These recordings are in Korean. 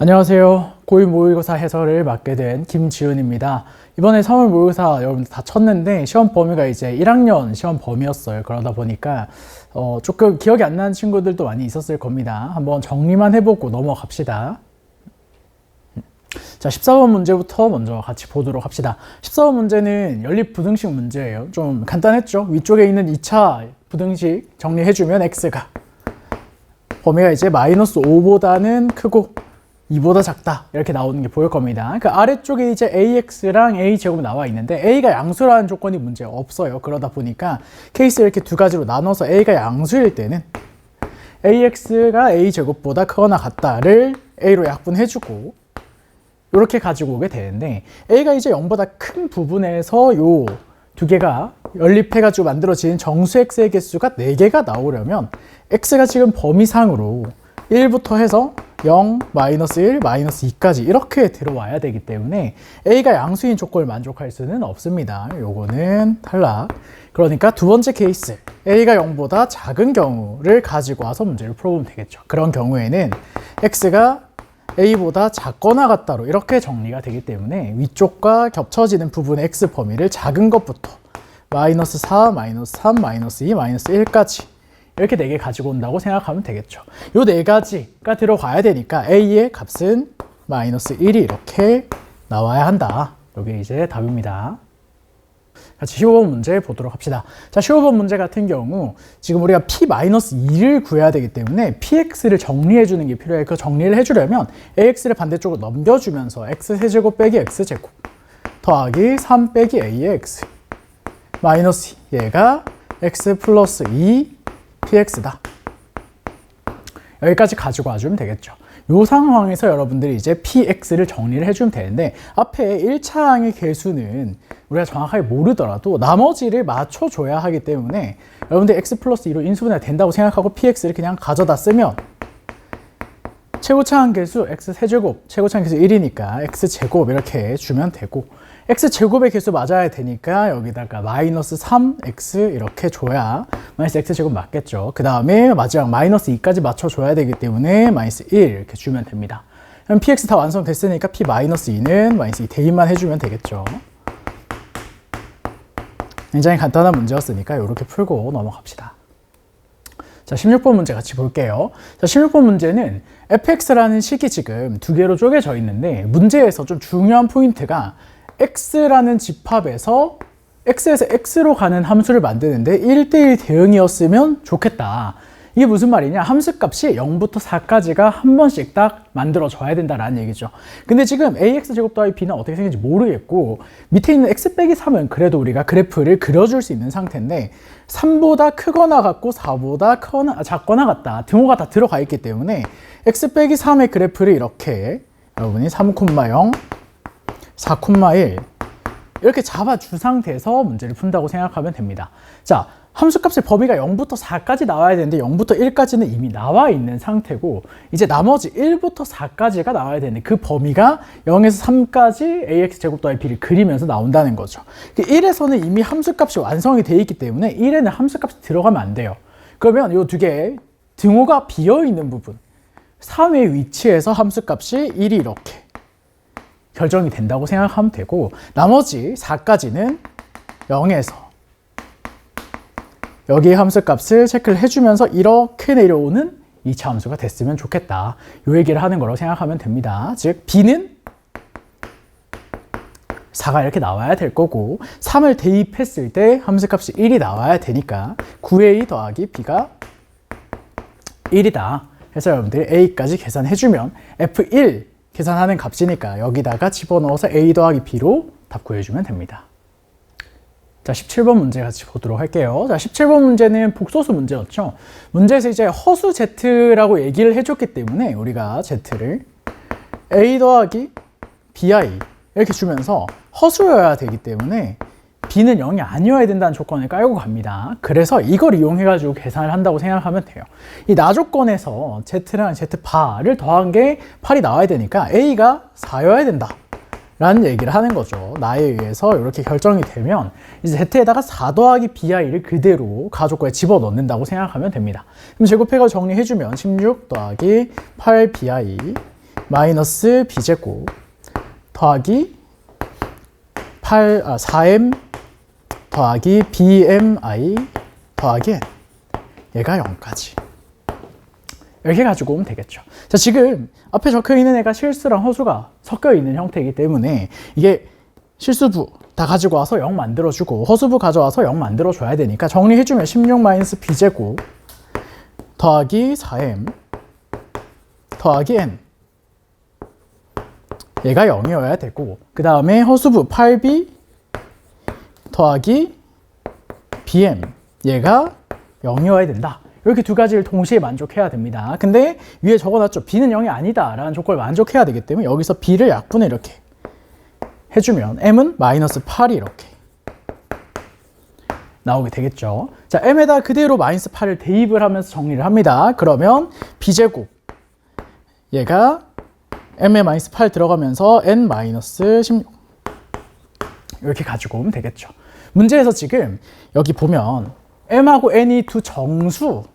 안녕하세요. 고1 모의고사 해설을 맡게 된 김지은입니다. 이번에 3월 모의고사 여러분들 다 쳤는데 시험 범위가 이제 1학년 시험 범위였어요. 그러다 보니까 조금 기억이 안 나는 친구들도 많이 있었을 겁니다. 한번 정리만 해보고 넘어갑시다. 자, 14번 문제부터 먼저 같이 보도록 합시다. 14번 문제는 연립부등식 문제예요. 좀 간단했죠? 위쪽에 있는 2차 부등식 정리해주면 x가 범위가 이제 마이너스 5보다는 크고 2보다 작다 이렇게 나오는 게 보일 겁니다. 그 아래쪽에 이제 ax랑 a제곱이 나와 있는데 a가 양수라는 조건이 문제 없어요. 그러다 보니까 케이스 이렇게 두 가지로 나눠서 a가 양수일 때는 ax가 a제곱보다 크거나 같다를 a로 약분해주고 이렇게 가지고 오게 되는데 a가 이제 0보다 큰 부분에서 요 두 개가 연립해가지고 만들어진 정수 x의 개수가 4개가 나오려면 x가 지금 범위상으로 1부터 해서 0, 마이너스 1, 마이너스 2까지 이렇게 들어와야 되기 때문에 a가 양수인 조건을 만족할 수는 없습니다. 요거는 탈락. 그러니까 두 번째 케이스 a가 0보다 작은 경우를 가지고 와서 문제를 풀어보면 되겠죠. 그런 경우에는 x가 a보다 작거나 같다로 이렇게 정리가 되기 때문에 위쪽과 겹쳐지는 부분의 x 범위를 작은 것부터 마이너스 4, 마이너스 3, 마이너스 2, 마이너스 1까지 이렇게 4개 가지고 온다고 생각하면 되겠죠. 요 4가지가 들어가야 되니까 a의 값은 마이너스 1이 이렇게 나와야 한다. 이게 이제 답입니다. 같이 15번 문제 보도록 합시다. 자, 15번 문제 같은 경우 지금 우리가 p-2를 구해야 되기 때문에 px를 정리해 주는 게 필요해. 그 정리를 해주려면 ax를 반대쪽으로 넘겨주면서 x세제곱 빼기 x제곱 더하기 3 빼기 a의 x 마이너스 얘가 x 플러스 2 px다. 여기까지 가지고 와주면 되겠죠. 이 상황에서 여러분들이 이제 px를 정리를 해주면 되는데 앞에 1차항의 개수는 우리가 정확하게 모르더라도 나머지를 맞춰줘야 하기 때문에 여러분들 x 플러스 2로 인수분해가 된다고 생각하고 px를 그냥 가져다 쓰면 최고차항 개수 x세제곱, 최고차항 개수 1이니까 x제곱 이렇게 주면 되고 x제곱의 개수 맞아야 되니까 여기다가 마이너스 3x 이렇게 줘야 마이너스 x제곱 맞겠죠. 그 다음에 마지막 마이너스 2까지 맞춰줘야 되기 때문에 마이너스 1 이렇게 주면 됩니다. 그럼 px 다 완성됐으니까 p-2는 마이너스 2 대입만 해주면 되겠죠. 굉장히 간단한 문제였으니까 이렇게 풀고 넘어갑시다. 자, 16번 문제 같이 볼게요. 자, 16번 문제는 fx라는 식이 지금 두 개로 쪼개져 있는데 문제에서 좀 중요한 포인트가 x라는 집합에서 x에서 x로 가는 함수를 만드는데 1대1 대응이었으면 좋겠다. 이게 무슨 말이냐? 함수값이 0부터 4까지가 한 번씩 딱 만들어져야 된다라는 얘기죠. 근데 지금 ax제곱 더하기 b는 어떻게 생긴지 모르겠고 밑에 있는 x 빼기 3은 그래도 우리가 그래프를 그려줄 수 있는 상태인데 3보다 크거나 같고 4보다 작거나 같다. 등호가 다 들어가 있기 때문에 x 빼기 3의 그래프를 이렇게 여러분이 3,0, 4,1 이렇게 잡아준 상태에서 문제를 푼다고 생각하면 됩니다. 자, 함수값의 범위가 0부터 4까지 나와야 되는데 0부터 1까지는 이미 나와 있는 상태고 이제 나머지 1부터 4까지가 나와야 되는데 그 범위가 0에서 3까지 ax제곱 더하기 b를 그리면서 나온다는 거죠. 1에서는 이미 함수값이 완성이 되어 있기 때문에 1에는 함수값이 들어가면 안 돼요. 그러면 이 두 개의 등호가 비어있는 부분 3의 위치에서 함수값이 1이 이렇게 결정이 된다고 생각하면 되고 나머지 4까지는 0에서 여기 함수값을 체크를 해주면서 이렇게 내려오는 2차 함수가 됐으면 좋겠다. 이 얘기를 하는 거라고 생각하면 됩니다. 즉 b는 4가 이렇게 나와야 될 거고 3을 대입했을 때 함수값이 1이 나와야 되니까 9a 더하기 b가 1이다. 그래서 여러분들이 a까지 계산해주면 f1 계산하는 값이니까 여기다가 집어넣어서 a 더하기 b로 답 구해주면 됩니다. 자, 17번 문제 같이 보도록 할게요. 자, 17번 문제는 복소수 문제였죠. 문제에서 이제 허수 z라고 얘기를 해줬기 때문에 우리가 z를 a 더하기 bi 이렇게 주면서 허수여야 되기 때문에 b는 0이 아니어야 된다는 조건을 깔고 갑니다. 그래서 이걸 이용해가지고 계산을 한다고 생각하면 돼요. 이 나 조건에서 z랑 z바를 더한 게 8이 나와야 되니까 a가 4여야 된다. 라는 얘기를 하는 거죠. 나에 의해서 이렇게 결정이 되면 이제 z에다가 4 더하기 bi를 그대로 가족과에 집어넣는다고 생각하면 됩니다. 그럼 제곱해서 정리해주면 16 더하기 8bi 마이너스 b제곱 더하기 4m 더하기 bmi 더하기 n 얘가 0까지 이렇게 가지고 오면 되겠죠. 자, 지금 앞에 적혀 있는 애가 실수랑 허수가 섞여 있는 형태이기 때문에 이게 실수부 다 가지고 와서 0 만들어주고 허수부 가져와서 0 만들어줘야 되니까 정리해주면 16-b제곱 더하기 4m 더하기 n 얘가 0이어야 되고 그 다음에 허수부 8b 더하기 bm 얘가 0이어야 된다. 이렇게 두 가지를 동시에 만족해야 됩니다. 근데 위에 적어놨죠. b는 0이 아니다 라는 조건을 만족해야 되기 때문에 여기서 b를 약분을 이렇게 해주면 m은 마이너스 8이 이렇게 나오게 되겠죠. 자, m에다 그대로 마이너스 8을 대입을 하면서 정리를 합니다. 그러면 b제곱 얘가 m에 마이너스 8 들어가면서 n 마이너스 16 이렇게 가지고 오면 되겠죠. 문제에서 지금 여기 보면 m하고 n이 두 정수라고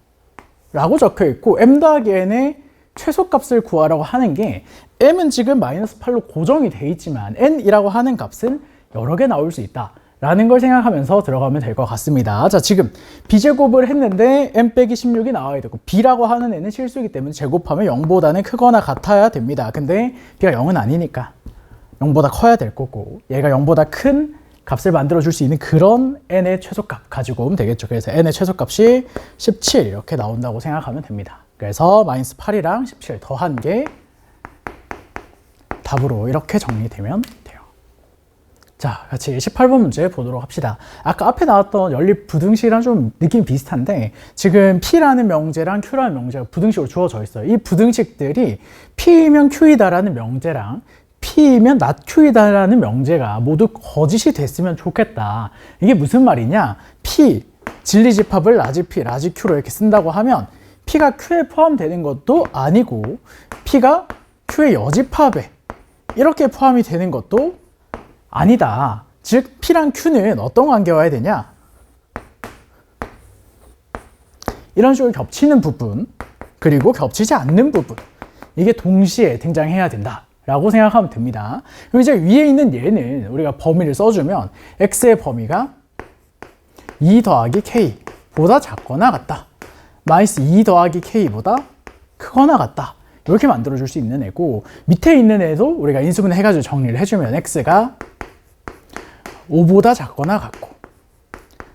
적혀 있고 m 더하기 n의 최소값을 구하라고 하는 게 m은 지금 마이너스 8로 고정이 돼 있지만 n이라고 하는 값은 여러 개 나올 수 있다 라는 걸 생각하면서 들어가면 될 것 같습니다. 자, 지금 b제곱을 했는데 m 빼기 16이 나와야 되고 b라고 하는 애는 실수이기 때문에 제곱하면 0보다는 크거나 같아야 됩니다. 근데 b가 0은 아니니까 0보다 커야 될 거고 얘가 0보다 큰 값을 만들어 줄 수 있는 그런 n의 최소값 가지고 오면 되겠죠. 그래서 n의 최소값이 17 이렇게 나온다고 생각하면 됩니다. 그래서 마이너스 8이랑 17 더한 게 답으로 이렇게 정리되면 돼요. 자, 같이 18번 문제 보도록 합시다. 아까 앞에 나왔던 연립 부등식이랑 좀 느낌이 비슷한데 지금 P라는 명제랑 Q라는 명제가 부등식으로 주어져 있어요. 이 부등식들이 P이면 Q이다라는 명제랑 P이면 not Q이다라는 명제가 모두 거짓이 됐으면 좋겠다. 이게 무슨 말이냐? P, 진리집합을 라지 P, 라지 Q로 이렇게 쓴다고 하면 P가 Q에 포함되는 것도 아니고 P가 Q의 여집합에 이렇게 포함이 되는 것도 아니다. 즉 P랑 Q는 어떤 관계가 와야 되냐? 이런 식으로 겹치는 부분 그리고 겹치지 않는 부분 이게 동시에 등장해야 된다 라고 생각하면 됩니다. 그럼 이제 위에 있는 얘는 우리가 범위를 써주면 x의 범위가 2 더하기 k 보다 작거나 같다. 마이너스 2 더하기 k보다 크거나 같다. 이렇게 만들어줄 수 있는 애고 밑에 있는 애도 우리가 인수분 해가지고 정리를 해주면 x가 5보다 작거나 같고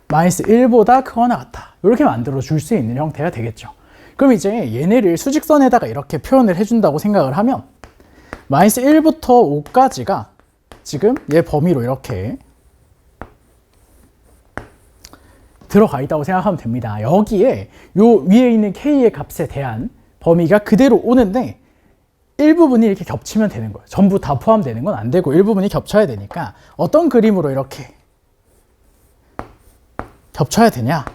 마이너스 1보다 크거나 같다. 이렇게 만들어줄 수 있는 형태가 되겠죠. 그럼 이제 얘네를 수직선에다가 이렇게 표현을 해준다고 생각을 하면 마이너스 1부터 5까지가 지금 얘 범위로 이렇게 들어가 있다고 생각하면 됩니다. 여기에 요 위에 있는 k의 값에 대한 범위가 그대로 오는데 일부분이 이렇게 겹치면 되는 거예요. 전부 다 포함되는 건 안 되고 일부분이 겹쳐야 되니까 어떤 그림으로 이렇게 겹쳐야 되냐?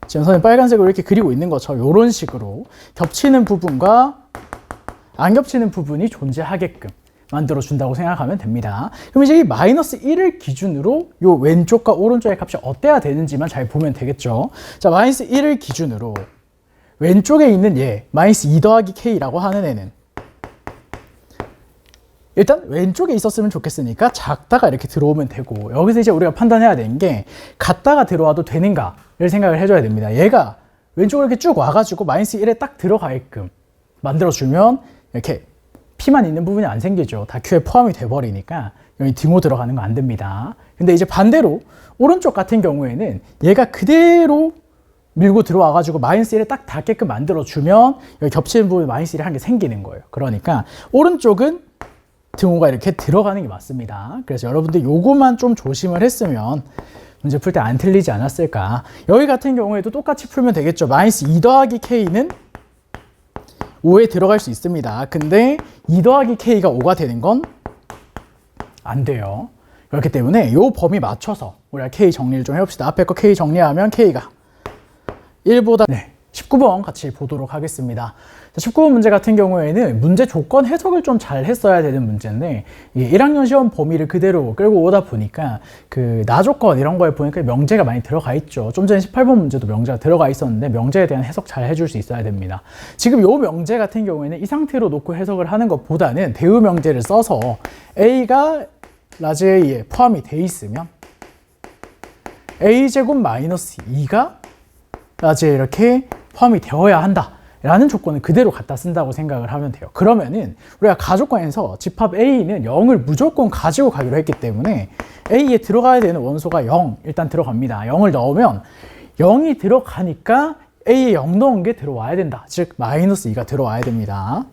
지금 선생님 빨간색으로 이렇게 그리고 있는 것처럼 이런 식으로 겹치는 부분과 안 겹치는 부분이 존재하게끔 만들어준다고 생각하면 됩니다. 그럼 이제 이 마이너스 1을 기준으로 이 왼쪽과 오른쪽의 값이 어때야 되는지만 잘 보면 되겠죠. 자, 마이너스 1을 기준으로 왼쪽에 있는 얘 마이너스 2 더하기 k라고 하는 애는 일단 왼쪽에 있었으면 좋겠으니까 작다가 이렇게 들어오면 되고 여기서 이제 우리가 판단해야 되는 게 같다가 들어와도 되는가를 생각을 해줘야 됩니다. 얘가 왼쪽으로 이렇게 쭉 와가지고 마이너스 1에 딱 들어가게끔 만들어주면 이렇게 P만 있는 부분이 안 생기죠. 다 Q에 포함이 돼버리니까 여기 등호 들어가는 거 안 됩니다. 근데 이제 반대로 오른쪽 같은 경우에는 얘가 그대로 밀고 들어와가지고 마이너스 1에 딱 닿게끔 만들어주면 여기 겹치는 부분에 마이너스 1이 한 개 생기는 거예요. 그러니까 오른쪽은 등호가 이렇게 들어가는 게 맞습니다. 그래서 여러분들 요것만 좀 조심을 했으면 문제 풀 때 안 틀리지 않았을까. 여기 같은 경우에도 똑같이 풀면 되겠죠. 마이너스 2 더하기 k는 5에 들어갈 수 있습니다. 근데 2 더하기 k가 5가 되는 건 안 돼요. 그렇기 때문에 요 범위 맞춰서 우리가 k 정리를 좀 해봅시다. 앞에 거 k 정리하면 k가 1보다 10 19번 같이 보도록 하겠습니다. 자, 19번 문제 같은 경우에는 문제 조건 해석을 좀 잘 했어야 되는 문제인데 1학년 시험 범위를 그대로 끌고 오다 보니까 그 나조건 이런 거에 보니까 명제가 많이 들어가 있죠. 좀 전에 18번 문제도 명제가 들어가 있었는데 명제에 대한 해석 잘 해줄 수 있어야 됩니다. 지금 요 명제 같은 경우에는 이 상태로 놓고 해석을 하는 것보다는 대우 명제를 써서 A가 라지 A에 포함이 돼 있으면 A제곱 마이너스 2가 라지 A 이렇게 포함이 되어야 한다 라는 조건을 그대로 갖다 쓴다고 생각을 하면 돼요. 그러면은 우리가 가조건에서 집합 A는 0을 무조건 가지고 가기로 했기 때문에 A에 들어가야 되는 원소가 0 일단 들어갑니다. 0을 넣으면 0이 들어가니까 A에 0 넣은 게 들어와야 된다. 즉 마이너스 2가 들어와야 됩니다.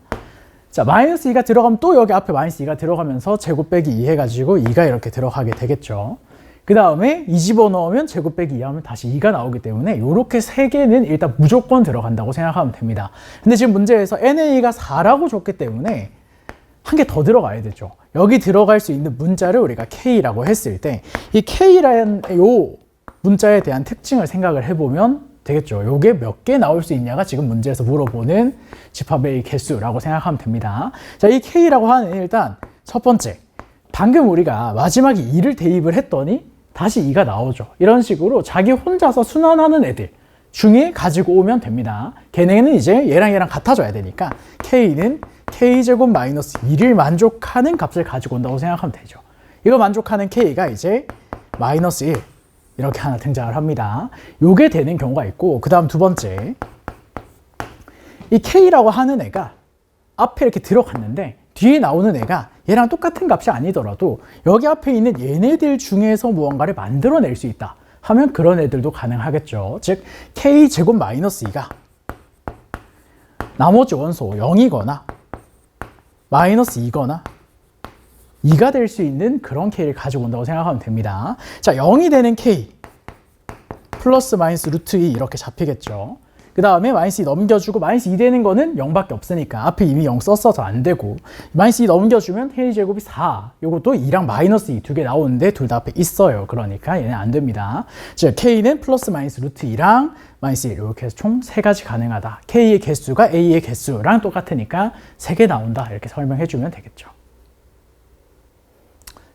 자, 마이너스 2가 들어가면 또 여기 앞에 마이너스 2가 들어가면서 제곱 빼기 2 해가지고 2가 이렇게 들어가게 되겠죠. 그 다음에 2 집어넣으면 제곱 빼기 2 하면 다시 2가 나오기 때문에 이렇게 3개는 일단 무조건 들어간다고 생각하면 됩니다. 근데 지금 문제에서 NA가 4라고 줬기 때문에 한 개 더 들어가야 되죠. 여기 들어갈 수 있는 문자를 우리가 K라고 했을 때 이 K라는 요 문자에 대한 특징을 생각을 해보면 되겠죠. 요게 몇 개 나올 수 있냐가 지금 문제에서 물어보는 집합의 개수라고 생각하면 됩니다. 자, 이 K라고 하는 일단 첫 번째, 방금 우리가 마지막에 2를 대입을 했더니 다시 2가 나오죠. 이런 식으로 자기 혼자서 순환하는 애들 중에 가지고 오면 됩니다. 걔네는 이제 얘랑 같아져야 되니까 K는 K제곱 마이너스 2를 만족하는 값을 가지고 온다고 생각하면 되죠. 이거 만족하는 K가 이제 마이너스 1 이렇게 하나 등장을 합니다. 요게 되는 경우가 있고, 그 다음 두 번째, 이 K라고 하는 애가 앞에 이렇게 들어갔는데 뒤에 나오는 애가 얘랑 똑같은 값이 아니더라도 여기 앞에 있는 얘네들 중에서 무언가를 만들어낼 수 있다 하면 그런 애들도 가능하겠죠. 즉 K제곱 마이너스 2가 나머지 원소 0이거나 마이너스 2거나 2가 될 수 있는 그런 K를 가지고 온다고 생각하면 됩니다. 자, 0이 되는 K 플러스 마이너스 루트 2 이렇게 잡히겠죠. 그 다음에 마이너스 2 넘겨주고 마이너스 2 되는 거는 0밖에 없으니까 앞에 이미 0 썼어서 안 되고, 마이너스 2 넘겨주면 K제곱이 4, 요것도 2랑 마이너스 2 두 개 나오는데 둘 다 앞에 있어요. 그러니까 얘는 안 됩니다. 즉 K는 플러스 마이너스 루트 2랑 마이너스 1 이렇게 해서 총 3가지 가능하다. K의 개수가 A의 개수랑 똑같으니까 3개 나온다 이렇게 설명해 주면 되겠죠.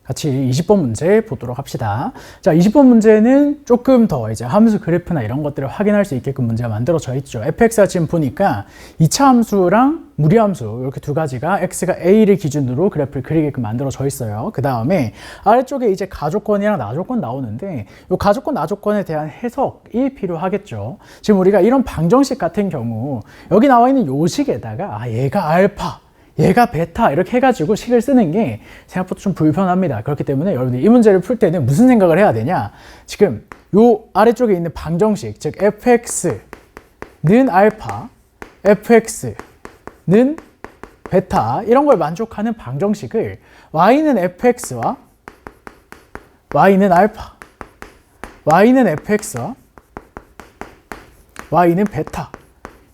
같이 20번 문제 보도록 합시다. 자, 20번 문제는 조금 더 이제 함수 그래프나 이런 것들을 확인할 수 있게끔 문제가 만들어져 있죠. fx가 지금 보니까 2차 함수랑 무리함수 이렇게 두 가지가 x가 a를 기준으로 그래프를 그리게끔 만들어져 있어요. 그 다음에 아래쪽에 이제 가조건이랑 나조건 나오는데 이 가조건, 나조건에 대한 해석이 필요하겠죠. 지금 우리가 이런 방정식 같은 경우 여기 나와 있는 요 식에다가 얘가 알파, 얘가 베타 이렇게 해가지고 식을 쓰는 게 생각보다 좀 불편합니다. 그렇기 때문에 여러분들 이 문제를 풀 때는 무슨 생각을 해야 되냐, 지금 요 아래쪽에 있는 방정식, 즉 fx는 알파, fx는 베타 이런 걸 만족하는 방정식을 y는 fx와 y는 알파, y는 fx와 y는 베타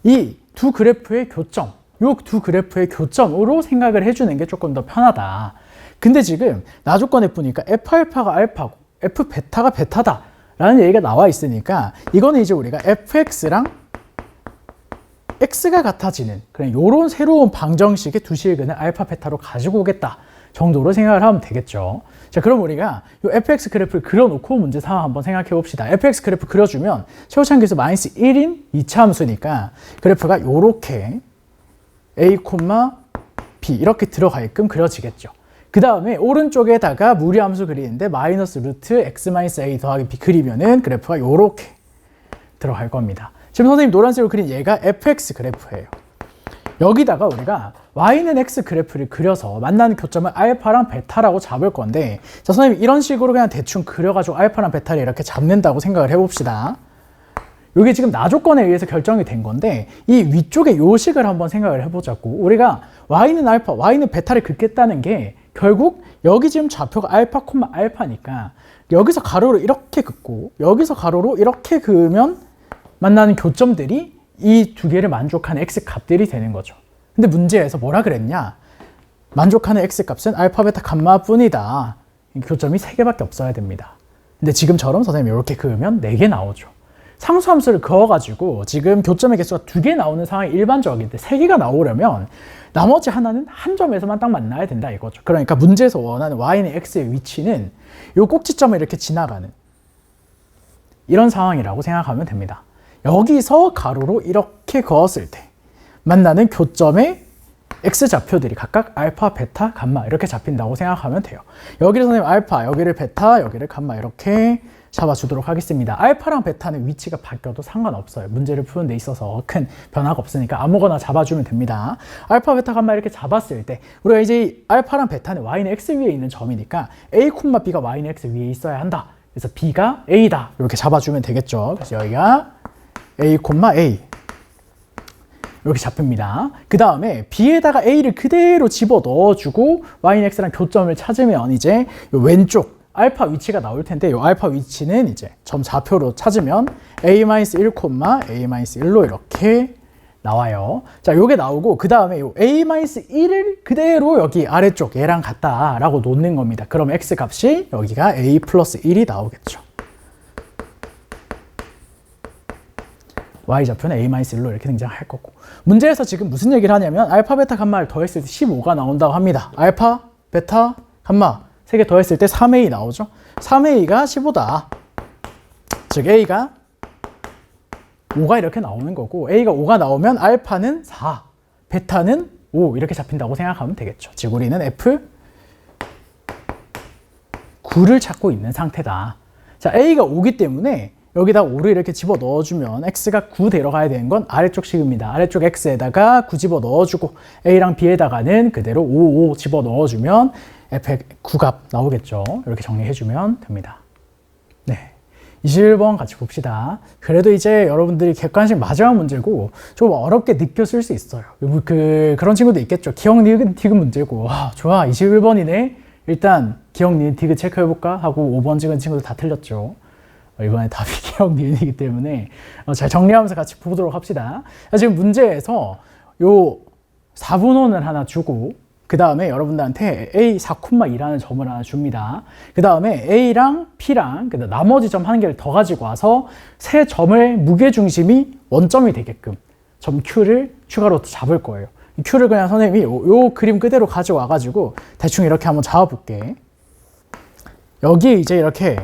이 두 그래프의 교점, 요 두 그래프의 교점으로 생각을 해주는 게 조금 더 편하다. 근데 지금 나조건에 보니까 F알파가 알파고 F베타가 베타다 라는 얘기가 나와 있으니까 이거는 이제 우리가 fx랑 x가 같아지는 그냥 요런 새로운 방정식의 두 실근을 알파, 베타로 가지고 오겠다 정도로 생각을 하면 되겠죠. 자, 그럼 우리가 요 fx 그래프를 그려놓고 문제 상황 한번 생각해 봅시다. fx 그래프 그려주면 최고차항계수 마이너스 1인 2차 함수니까 그래프가 요렇게 a, b 이렇게 들어가게끔 그려지겠죠. 그 다음에 오른쪽에다가 무리함수 그리는데 마이너스 루트 x 마이너스 a 더하기 b 그리면은 그래프가 요렇게 들어갈 겁니다. 지금 선생님 노란색으로 그린 얘가 fx 그래프예요. 여기다가 우리가 y는 x 그래프를 그려서 만나는 교점을 알파랑 베타라고 잡을 건데, 자, 선생님 이런 식으로 그냥 대충 그려가지고 알파랑 베타를 이렇게 잡는다고 생각을 해봅시다. 이게 지금 나조건에 의해서 결정이 된 건데 이 위쪽의 요식을 한번 생각을 해보자고. 우리가 y는 알파, y는 베타를 긋겠다는 게 결국 여기 지금 좌표가 알파, 알파니까 여기서 가로로 이렇게 긋고 여기서 가로로 이렇게 그으면 만나는 교점들이 이 두 개를 만족하는 x 값들이 되는 거죠. 근데 문제에서 뭐라 그랬냐? 만족하는 x 값은 알파, 베타, 감마 뿐이다. 교점이 3개밖에 없어야 됩니다. 근데 지금처럼 선생님이 이렇게 그으면 4개 나오죠. 상수함수를 그어가지고 지금 교점의 개수가 2개 나오는 상황이 일반적인데 3개가 나오려면 나머지 하나는 한 점에서만 딱 만나야 된다 이거죠. 그러니까 문제에서 원하는 y는 x의 위치는 이 꼭지점을 이렇게 지나가는 이런 상황이라고 생각하면 됩니다. 여기서 가로로 이렇게 그었을 때 만나는 교점의 x좌표들이 각각 알파, 베타, 감마 이렇게 잡힌다고 생각하면 돼요. 여기를 선생님 알파, 여기를 베타, 여기를 감마 이렇게 잡아주도록 하겠습니다. 알파랑 베타는 위치가 바뀌어도 상관없어요. 문제를 푸는 데 있어서 큰 변화가 없으니까 아무거나 잡아주면 됩니다. 알파, 베타, 감마 이렇게 잡았을 때 우리가 이제 알파랑 베타는 y는 x 위에 있는 점이니까 a, b가 y는 x 위에 있어야 한다. 그래서 b가 a다. 이렇게 잡아주면 되겠죠. 그래서 여기가 a, a 이렇게 잡힙니다. 그 다음에 b에다가 a를 그대로 집어 넣어주고 y는 x랑 교점을 찾으면 이제 왼쪽 알파 위치가 나올 텐데 이 알파 위치는 이제 점 좌표로 찾으면 a-1, a-1로 이렇게 나와요. 자, 요게 나오고 그 다음에 요 a-1을 그대로 여기 아래쪽 얘랑 같다라고 놓는 겁니다. 그럼 x 값이 여기가 a 플러스 1이 나오겠죠. y좌표는 a-1로 이렇게 등장할 거고 문제에서 지금 무슨 얘기를 하냐면 알파, 베타, 감마를 더했을 때 15가 나온다고 합니다. 알파, 베타, 감마 3개 더했을 때 3a 나오죠. 3a가 15다. 즉 a가 5가 이렇게 나오는 거고 a가 5가 나오면 알파는 4, 베타는 5 이렇게 잡힌다고 생각하면 되겠죠. 즉 우리는 f 9를 찾고 있는 상태다. 자, a가 5기 때문에 여기다 5를 이렇게 집어 넣어주면 x가 9 데려가야 되는 건 아래쪽 식입니다. 아래쪽 x에다가 9 집어 넣어주고 a랑 b에다가는 그대로 5, 5 집어 넣어주면 f의 9값 나오겠죠. 이렇게 정리해주면 됩니다. 네, 21번 같이 봅시다. 그래도 이제 여러분들이 객관식 마지막 문제고 좀 어렵게 느꼈을 수 있어요. 그런 친구도 있겠죠. 기억, 니은, 디귿 문제고 와, 좋아 21번이네. 일단 기억, 니은, 디귿 체크해볼까 하고 5번 찍은 친구들 다 틀렸죠. 이번에 답이 기억, 니은이기 때문에 잘 정리하면서 같이 보도록 합시다. 지금 문제에서 요 4분원을 하나 주고 그 다음에 여러분들한테 a 4,2라는 점을 하나 줍니다. 그 다음에 a랑 p랑 나머지 점 한 개를 더 가지고 와서 세 점의 무게중심이 원점이 되게끔 점 q를 추가로 잡을 거예요. q를 그냥 선생님이 요 그림 그대로 가져와 가지고 대충 이렇게 한번 잡아볼게. 여기에 이제 이렇게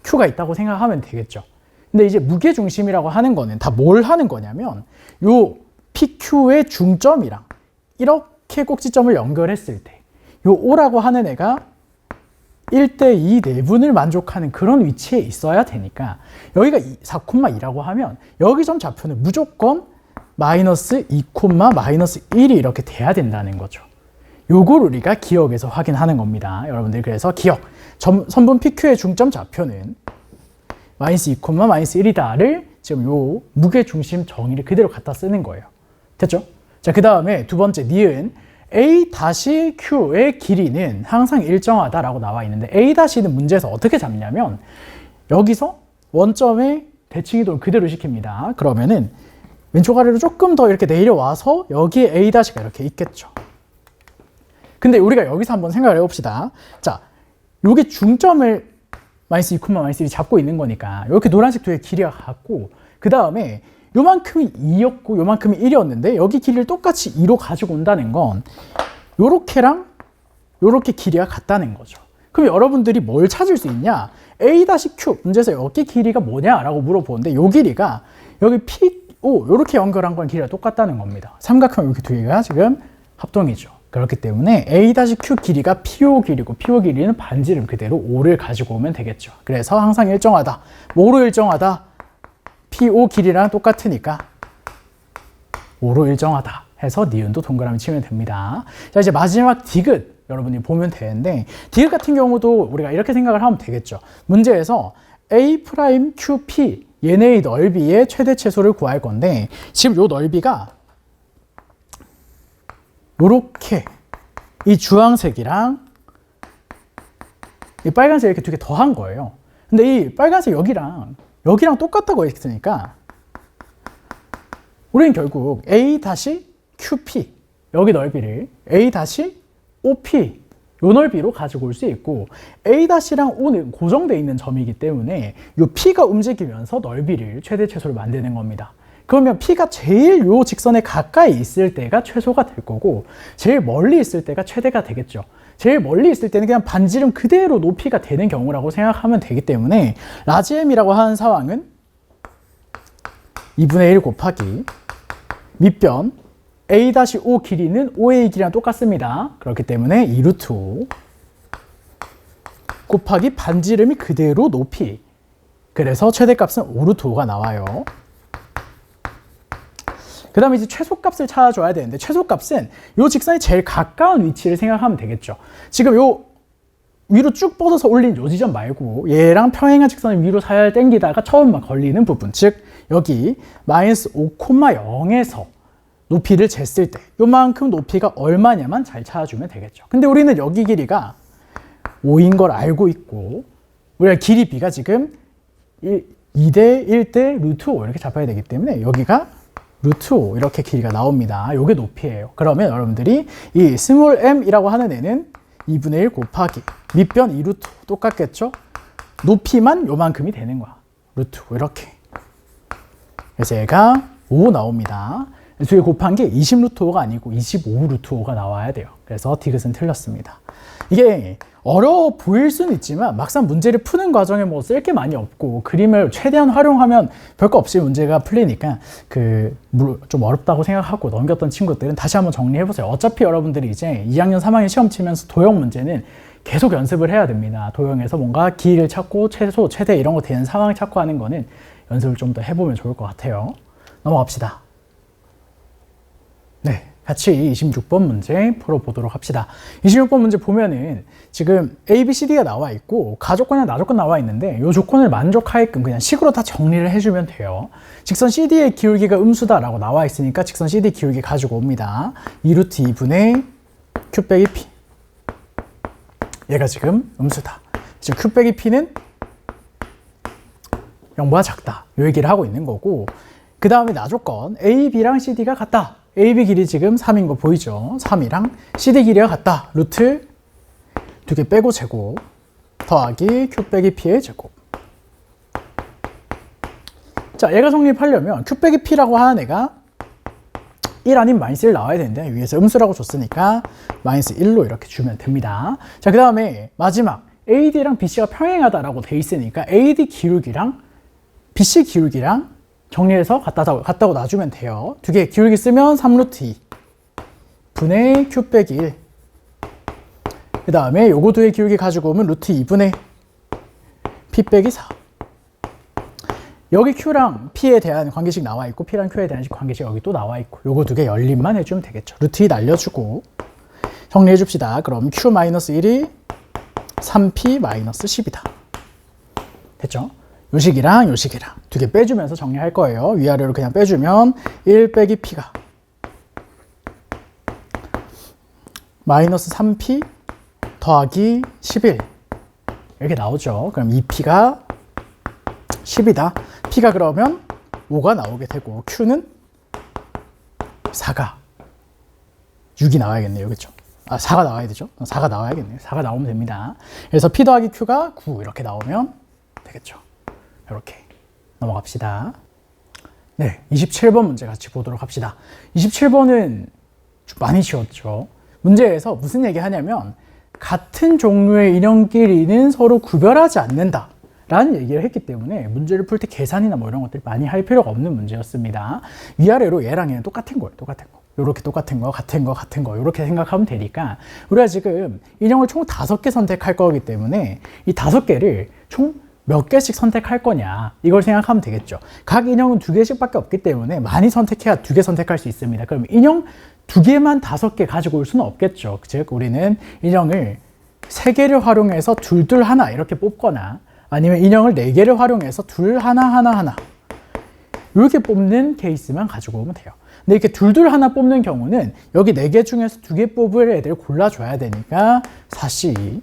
q가 있다고 생각하면 되겠죠. 근데 이제 무게중심이라고 하는 거는 다 뭘 하는 거냐면 요 PQ의 중점이랑 이렇게 꼭지점을 연결했을 때 요 O라고 하는 애가 1대2 내분을 만족하는 그런 위치에 있어야 되니까 여기가 4,2라고 하면 여기 점 좌표는 무조건 마이너스 2, 마이너스 1이 이렇게 돼야 된다는 거죠. 요걸 우리가 기억에서 확인하는 겁니다. 여러분들 그래서 기억 선분 PQ의 중점 좌표는 마이너스 2, 마이너스 1이다를 지금 요 무게중심 정의를 그대로 갖다 쓰는 거예요. 됐죠? 자, 그 다음에 두 번째 니은 A-Q의 길이는 항상 일정하다라고 나와 있는데 A-는 문제에서 어떻게 잡냐면 여기서 원점의 대칭이동을 그대로 시킵니다. 그러면은 왼쪽 아래로 조금 더 이렇게 내려와서 여기에 A-가 이렇게 있겠죠. 근데 우리가 여기서 한번 생각을 해봅시다. 자, 요게 중점을 마이너스 2, 마이너스 1이 잡고 있는 거니까 이렇게 노란색 두 개의 길이가 같고 그 다음에 요만큼이 2였고 요만큼이 1이었는데 여기 길이를 똑같이 2로 가지고 온다는 건 요렇게랑 요렇게 길이가 같다는 거죠. 그럼 여러분들이 뭘 찾을 수 있냐? A-Q 문제에서 여기 길이가 뭐냐라고 물어보는데 요 길이가 여기 PO 요렇게 연결한 건 길이가 똑같다는 겁니다. 삼각형 이렇게 두 개가 지금 합동이죠. 그렇기 때문에 A-Q 길이가 PO 길이고 PO 길이는 반지름 그대로 5를 가지고 오면 되겠죠. 그래서 항상 일정하다. 뭐로 일정하다? PO 길이랑 똑같으니까 5로 일정하다 해서 니은도 동그라미 치면 됩니다. 자, 이제 마지막 디귿 여러분이 보면 되는데 디귿 같은 경우도 우리가 이렇게 생각을 하면 되겠죠. 문제에서 A'QP 얘네의 넓이의 최대 최소를 구할 건데 지금 요 넓이가 요렇게 이 주황색이랑 이 빨간색 이렇게 두 개 더한 거예요. 근데 이 빨간색 여기랑 똑같다고 했으니까 우리는 결국 A-QP 여기 넓이를 A-OP 요 넓이로 가지고 올 수 있고 A-랑 O는 고정되어 있는 점이기 때문에 요 P가 움직이면서 넓이를 최대 최소로 만드는 겁니다. 그러면 P가 제일 요 직선에 가까이 있을 때가 최소가 될 거고 제일 멀리 있을 때가 최대가 되겠죠. 제일 멀리 있을 때는 그냥 반지름 그대로 높이가 되는 경우라고 생각하면 되기 때문에 라지 M이라고 하는 상황은 2분의 1 곱하기 밑변 A-O 길이는 OA 길이랑 똑같습니다. 그렇기 때문에 2루트 5 곱하기 반지름이 그대로 높이, 그래서 최대값은 5루트 5가 나와요. 그 다음에 이제 최소값을 찾아줘야 되는데 최소값은 요 직선이 제일 가까운 위치를 생각하면 되겠죠. 지금 요 위로 쭉 뻗어서 올린 요 지점 말고 얘랑 평행한 직선을 위로 살살 당기다가 처음 막 걸리는 부분, 즉 여기 마이너스 5,0에서 높이를 쟀을 때 요만큼 높이가 얼마냐만 잘 찾아주면 되겠죠. 근데 우리는 여기 길이가 5인 걸 알고 있고 우리가 길이 B가 지금 2대 1대 루트 5 이렇게 잡아야 되기 때문에 여기가 루트 5 이렇게 길이가 나옵니다. 요게 높이예요. 그러면 여러분들이 이 스몰 m이라고 하는 애는 2분의 1 곱하기 밑변 2루트 5 똑같겠죠? 높이만 요만큼이 되는 거야. 루트 5 이렇게. 그래서 얘가 5 나옵니다. 두 개 곱한 게 20루트 5가 아니고 25루트 5가 나와야 돼요. 그래서 디귿은 틀렸습니다. 이게 어려워 보일 수는 있지만 막상 문제를 푸는 과정에 뭐 쓸 게 많이 없고 그림을 최대한 활용하면 별거 없이 문제가 풀리니까 좀 어렵다고 생각하고 넘겼던 친구들은 다시 한번 정리해보세요. 어차피 여러분들이 이제 2학년 3학년 시험 치면서 도형 문제는 계속 연습을 해야 됩니다. 도형에서 뭔가 길이를 찾고 최소, 최대 이런 거 되는 상황을 찾고 하는 거는 연습을 좀 더 해보면 좋을 것 같아요. 넘어갑시다. 네, 같이 26번 문제 풀어보도록 합시다. 26번 문제 보면은 지금 A, B, C, D가 나와 있고 가조건이나 나조건 나와 있는데 이 조건을 만족하게끔 그냥 식으로 다 정리를 해주면 돼요. 직선 CD의 기울기가 음수다라고 나와 있으니까 직선 CD 기울기 가지고 옵니다. 2루트 2분의 Q 빼기 P. 얘가 지금 음수다. 지금 Q 빼기 P는 0보다 작다. 이 얘기를 하고 있는 거고, 그 다음에 나조건 A, B랑 CD가 같다. AB 길이 지금 3인 거 보이죠? 3이랑 CD 길이가 같다. 루트 2개 빼고 제곱 더하기 Q 빼기 P의 제곱. 자, 얘가 성립하려면 Q 빼기 P라고 하는 애가 1 아닌 마이너스 1 나와야 되는데 위에서 음수라고 줬으니까 마이너스 1로 이렇게 주면 됩니다. 자, 그 다음에 마지막 AD랑 BC가 평행하다라고 돼 있으니까 AD 기울기랑 BC 기울기랑 정리해서 같다고 놔주면 돼요. 두 개 기울기 쓰면 3루트 2 분의 Q 빼기 1. 그 다음에 요거 두 개 기울기 가지고 오면 루트 2분의 P 빼기 4. 여기 Q랑 P에 대한 관계식 나와 있고 P랑 Q에 대한 관계식 여기 또 나와 있고 요거 두 개 열림만 해주면 되겠죠. 루트 2 날려주고 정리해 줍시다. 그럼 Q-1이 3P-10이다. 됐죠? 요식이랑 요식이랑 두 개 빼주면서 정리할 거예요. 위아래로 그냥 빼주면 1 빼기 P가 마이너스 3P 더하기 11 이렇게 나오죠. 그럼 2P가 10이다. P가 그러면 5가 나오게 되고 Q는 4가 6이 나와야겠네요. 그렇죠? 아, 4가 나와야 되죠? 4가 나와야겠네요. 4가 나오면 됩니다. 그래서 P 더하기 Q가 9 이렇게 나오면 되겠죠. 이렇게 넘어갑시다. 네, 27번 문제 같이 보도록 합시다. 27번은 좀 많이 쉬웠죠. 문제에서 무슨 얘기 하냐면 같은 종류의 인형끼리는 서로 구별하지 않는다 라는 얘기를 했기 때문에 문제를 풀 때 계산이나 뭐 이런 것들 많이 할 필요가 없는 문제였습니다. 위아래로 얘랑 얘는 똑같은 거예요. 똑같은 거. 요렇게 똑같은 거, 같은 거, 같은 거 요렇게 생각하면 되니까 우리가 지금 인형을 총 5개 선택할 거기 때문에 이 5개를 총 몇 개씩 선택할 거냐 이걸 생각하면 되겠죠. 각 인형은 2개씩밖에 없기 때문에 많이 선택해야 2개 선택할 수 있습니다. 그럼 인형 2개만 5개 가지고 올 수는 없겠죠. 즉 우리는 인형을 3개를 활용해서 둘둘 하나 이렇게 뽑거나 아니면 인형을 4개를 활용해서 둘 하나 하나 하나 이렇게 뽑는 케이스만 가지고 오면 돼요. 근데 이렇게 둘둘 하나 뽑는 경우는 여기 4개 중에서 2개 뽑을 애들을 골라줘야 되니까 4C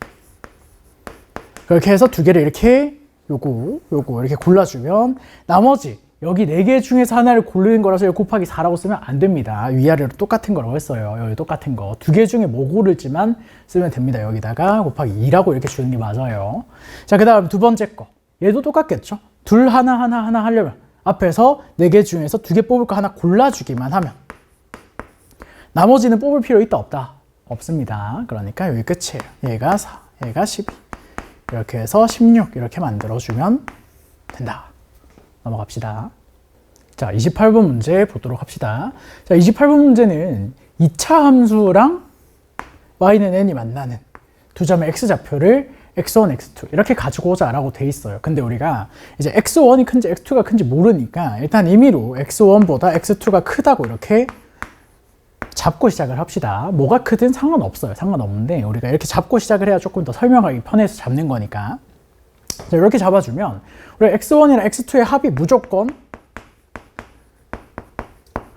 그렇게 해서 2개를 이렇게 요거 이렇게 골라주면 나머지 여기 4개 중에서 하나를 고르는 거라서 여기 곱하기 4라고 쓰면 안 됩니다. 위아래로 똑같은 거라고 했어요. 여기 똑같은 거. 2개 중에 뭐 고를지만 쓰면 됩니다. 여기다가 곱하기 2라고 이렇게 주는 게 맞아요. 자, 그 다음 두 번째 거. 얘도 똑같겠죠? 둘 하나 하려면 앞에서 4개 중에서 2개 뽑을 거 하나 골라주기만 하면 나머지는 뽑을 필요 있다 없다? 없습니다. 그러니까 여기 끝이에요. 얘가 4, 얘가 12 이렇게 해서 16 이렇게 만들어주면 된다. 넘어갑시다. 자, 28번 문제 보도록 합시다. 자, 28번 문제는 2차 함수랑 y는 n이 만나는 두 점의 x좌표를 x1, x2 이렇게 가지고 오자 라고 돼 있어요. 근데 우리가 이제 x1이 큰지 x2가 큰지 모르니까 일단 임의로 x1보다 x2가 크다고 이렇게 잡고 시작을 합시다. 뭐가 크든 상관없어요. 상관없는데 우리가 이렇게 잡고 시작을 해야 조금 더 설명하기 편해서 잡는 거니까. 자, 이렇게 잡아주면 우리가 x1이랑 x2의 합이 무조건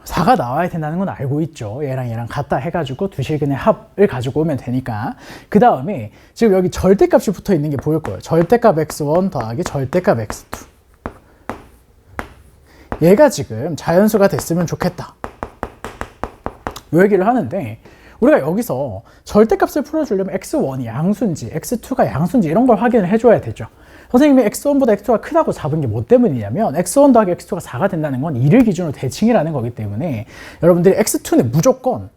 4가 나와야 된다는 건 알고 있죠. 얘랑 얘랑 같다 해가지고 두 실근의 합을 가지고 오면 되니까. 그 다음에 지금 여기 절대값이 붙어 있는 게 보일 거예요. 절대값 x1 더하기 절대값 x2. 얘가 지금 자연수가 됐으면 좋겠다. 이 얘기를 하는데 우리가 여기서 절대값을 풀어주려면 x1이 양수인지 x2가 양수인지 이런 걸 확인을 해줘야 되죠. 선생님이 x1보다 x2가 크다고 잡은 게 뭐 때문이냐면 x1 더하기 x2가 4가 된다는 건 2를 기준으로 대칭이라는 거기 때문에 여러분들이 x2는 무조건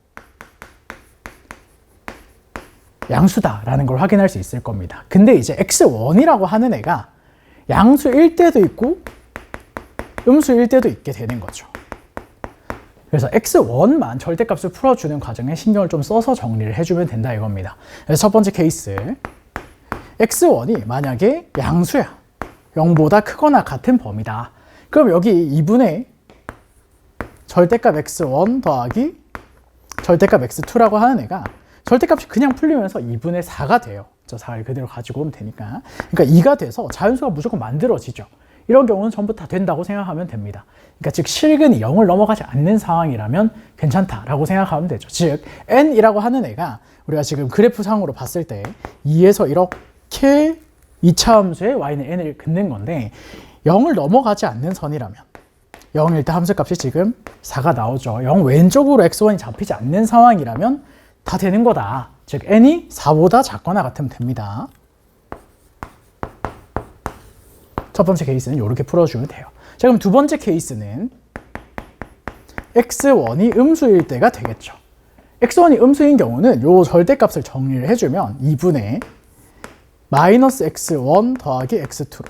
양수다라는 걸 확인할 수 있을 겁니다. 근데 이제 x1이라고 하는 애가 양수일 때도 있고 음수일 때도 있게 되는 거죠. 그래서 x1만 절대값을 풀어주는 과정에 신경을 좀 써서 정리를 해주면 된다 이겁니다. 그래서 첫 번째 케이스 x1이 만약에 양수야 0보다 크거나 같은 범위다. 그럼 여기 2분의 절대값 x1 더하기 절대값 x2라고 하는 애가 절대값이 그냥 풀리면서 2분의 4가 돼요. 저 4를 그대로 가지고 오면 되니까. 그러니까 2가 돼서 자연수가 무조건 만들어지죠. 이런 경우는 전부 다 된다고 생각하면 됩니다. 그러니까 즉 실근이 0을 넘어가지 않는 상황이라면 괜찮다라고 생각하면 되죠. 즉 n이라고 하는 애가 우리가 지금 그래프상으로 봤을 때 2에서 이렇게 2차 함수에 y는 n을 긋는 건데 0을 넘어가지 않는 선이라면 0일 때 함수값이 지금 4가 나오죠. 0 왼쪽으로 x1이 잡히지 않는 상황이라면 다 되는 거다. 즉 n이 4보다 작거나 같으면 됩니다. 첫 번째 케이스는 이렇게 풀어주면 돼요. 자, 그럼 두 번째 케이스는 x1이 음수일 때가 되겠죠. x1이 음수인 경우는 요 절대값을 정리를 해주면 2분의 마이너스 x1 더하기 x2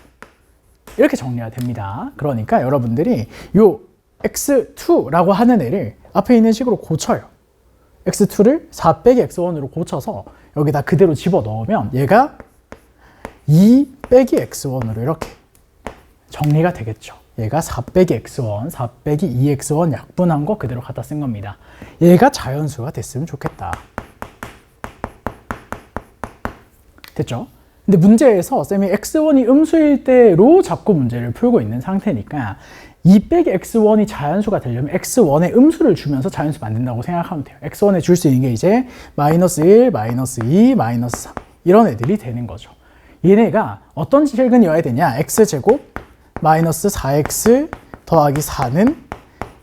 이렇게 정리가 됩니다. 그러니까 여러분들이 요 x2라고 하는 애를 앞에 있는 식으로 고쳐요. x2를 4 빼기 x1으로 고쳐서 여기다 그대로 집어넣으면 얘가 2 빼기 x1으로 이렇게 정리가 되겠죠. 얘가 4 빼기 x1, 4 빼기 2x1 약분한 거 그대로 갖다 쓴 겁니다. 얘가 자연수가 됐으면 좋겠다. 됐죠? 근데 문제에서 쌤이 x1이 음수일 때로 잡고 문제를 풀고 있는 상태니까 2 빼기 x1이 자연수가 되려면 x1의 음수를 주면서 자연수 만든다고 생각하면 돼요. x1에 줄 수 있는 게 이제 마이너스 1, 마이너스 2, 마이너스 3 이런 애들이 되는 거죠. 얘네가 어떤 실근이어야 되냐? x제곱 마이너스 4x 더하기 4는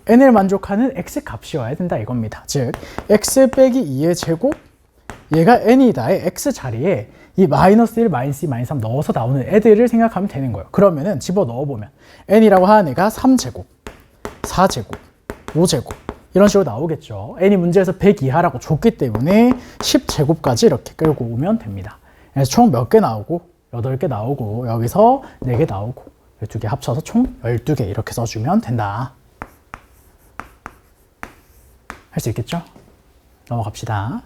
n을 만족하는 x 값이어야 된다 이겁니다. 즉 x 빼기 2의 제곱 얘가 n이다의 x 자리에 이 마이너스 1, 마이너스 2, 마이너스 3 넣어서 나오는 애들을 생각하면 되는 거예요. 그러면은 집어 넣어보면 n이라고 하는 애가 3제곱, 4제곱, 5제곱 이런 식으로 나오겠죠. n이 문제에서 100 이하라고 줬기 때문에 10제곱까지 이렇게 끌고 오면 됩니다. 그래서 총 몇 개 나오고 8개 나오고 여기서 4개 나오고 12개 합쳐서 총 12개 이렇게 써주면 된다. 할 수 있겠죠? 넘어갑시다.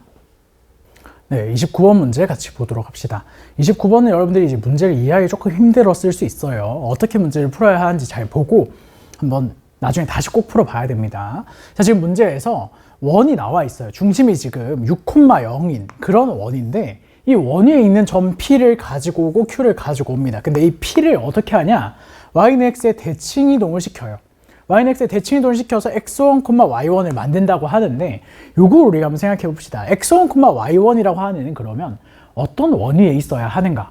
네, 29번 문제 같이 보도록 합시다. 29번은 여러분들이 이제 문제를 이해하기 조금 힘들었을 수 있어요. 어떻게 문제를 풀어야 하는지 잘 보고 한번 나중에 다시 꼭 풀어봐야 됩니다. 자, 지금 문제에서 원이 나와 있어요. 중심이 지금 6,0인 그런 원인데 이 원 위에 있는 점 P를 가지고 오고 Q를 가지고 옵니다. 근데 이 P를 어떻게 하냐? Y는 X에 대칭 이동을 시켜요. Y는 X에 대칭 이동을 시켜서 X1, Y1을 만든다고 하는데 요거 우리가 한번 생각해 봅시다. X1, Y1이라고 하는 애는 그러면 어떤 원 위에 있어야 하는가?